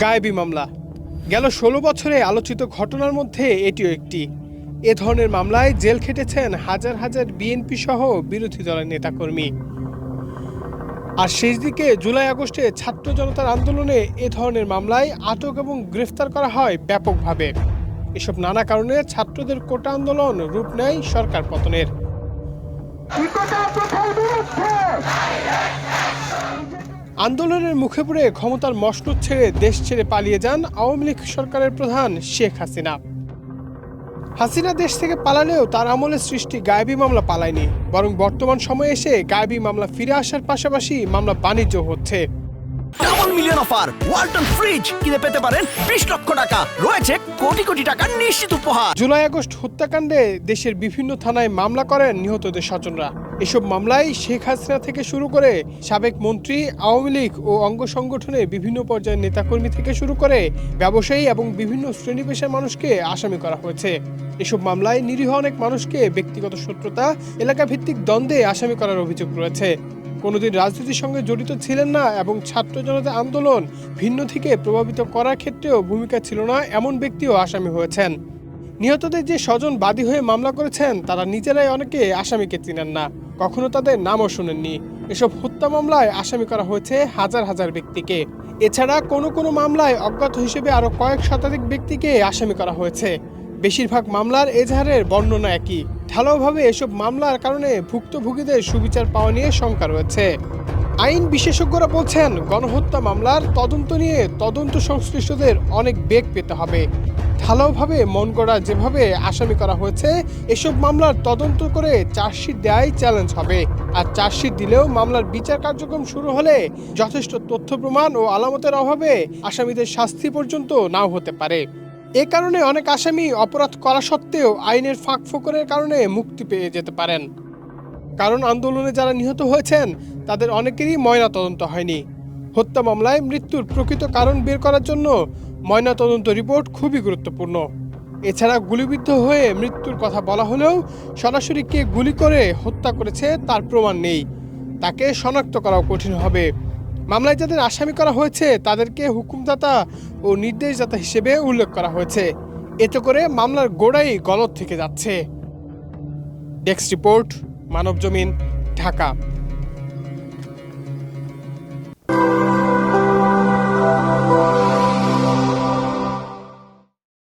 গায়েবী মামলা গেল ১৬ বছরে আলোচিত ঘটনার মধ্যে এটিও একটি। এ ধরনের মামলায় জেল খেটেছেন হাজার হাজার বিএনপি সহ বিরোধী দলের নেতাকর্মী। আর শেষ দিকে জুলাই আগস্টে ছাত্র জনতার আন্দোলনে এ ধরনের মামলায় আটক এবং গ্রেফতার করা হয় ব্যাপকভাবে। এসব নানা কারণে ছাত্রদের কোটা আন্দোলন রূপ নেয় সরকার পতনের। আন্দোলনের মুখে পড়ে ক্ষমতার মসনদ ছেড়ে দেশ ছেড়ে পালিয়ে যান আওয়ামী লীগ সরকারের প্রধান শেখ হাসিনা। হাসিনা দেশ থেকে পালালেও তার আমলে সৃষ্টি গায়েবী মামলা পালায়নি, বরং বর্তমান সময়ে এসে গায়েবী মামলা ফিরে আসার পাশাপাশি মামলা বাণিজ্য হচ্ছে। Double million offer Walton fridge কিনে পেতে পারেন ২০ লক্ষ টাকা, রয়েছে কোটি কোটি টাকার নিশ্চিত উপহার। জুলাই আগস্ট হত্যাকাণ্ডে দেশের বিভিন্ন থানায় মামলা করেন নিহতদের স্বজনরা। এসব মামলায় শেখ হাসিনা থেকে শুরু করে সাবেক মন্ত্রী, আওয়ামী লীগ ও অঙ্গ সংগঠনের বিভিন্ন পর্যায়ের নেতাকর্মী থেকে শুরু করে ব্যবসায়ী এবং বিভিন্ন শ্রেণী পেশার মানুষকে আসামি করা হয়েছে। এসব মামলায় নিরীহ অনেক মানুষকে ব্যক্তিগত শত্রুতা, এলাকা ভিত্তিক দ্বন্দ্বে আসামি করার অভিযোগ রয়েছে। কোনোদিন রাজনীতির সঙ্গে জড়িত ছিলেন না এবং ছাত্র জনতা আন্দোলন ভিন্ন থেকে প্রভাবিত করার ক্ষেত্রেও ভূমিকা ছিল না এমন ব্যক্তিও আসামি হয়েছেন। নিহতদের যে স্বজন বাদী হয়ে মামলা করেছেন তারা নিজেরাই অনেকে আসামিকে চিনেন না, কখনো তাদের নামও শোনেননি। এসব হত্যা মামলায় আসামি করা হয়েছে হাজার হাজার ব্যক্তিকে। এছাড়া কোনো কোনো মামলায় অজ্ঞাত হিসেবে আরও কয়েক শতাধিক ব্যক্তিকে আসামি করা হয়েছে। বেশিরভাগ মামলার এজাহারের বর্ণনা একই। ঢালাওভাবে এসব মামলার কারণে ভুক্তভোগীদের সুবিচার পাওয়া নিয়ে শঙ্কা রয়েছে। আইন বিশেষজ্ঞরা বলছেন, গণহত্যা মামলার তদন্ত নিয়ে তদন্ত সংশ্লিষ্টদের অনেক বেগ পেতে হবে। ঢালাওভাবে মন গড়া যেভাবে আসামি করা হয়েছে, এসব মামলার তদন্ত করে চার্জশিট দেওয়াই চ্যালেঞ্জ হবে। আর চার্জশিট দিলেও মামলার বিচার কার্যক্রম শুরু হলে যথেষ্ট তথ্য প্রমাণ ও আলামতের অভাবে আসামিদের শাস্তি পর্যন্ত নাও হতে পারে। এ কারণে অনেক আসামি অপরাধ করা সত্ত্বেও আইনের ফাঁকফোকরের কারণে মুক্তি পেয়ে যেতে পারেন। কারণ আন্দোলনে যারা নিহত হয়েছেন তাদের অনেকেরই ময়নাতদন্ত হয়নি। হত্যা মামলায় মৃত্যুর প্রকৃত কারণ বের করার জন্য ময়নাতদন্ত রিপোর্ট খুবই গুরুত্বপূর্ণ। এছাড়া গুলিবিদ্ধ হয়ে মৃত্যুর কথা বলা হলেও সরাসরি কে গুলি করে হত্যা করেছে তার প্রমাণ নেই, তাকে শনাক্ত করাও কঠিন হবে। মামলায় যাদের আসামি করা হয়েছে তাদেরকে হুকুমদাতা ও নির্দেশদাতা হিসেবে উল্লেখ করা হয়েছে। এতে করে মামলার গোড়াই গলদ থেকে যাচ্ছে। Desk report, Manabzamin, Dhaka.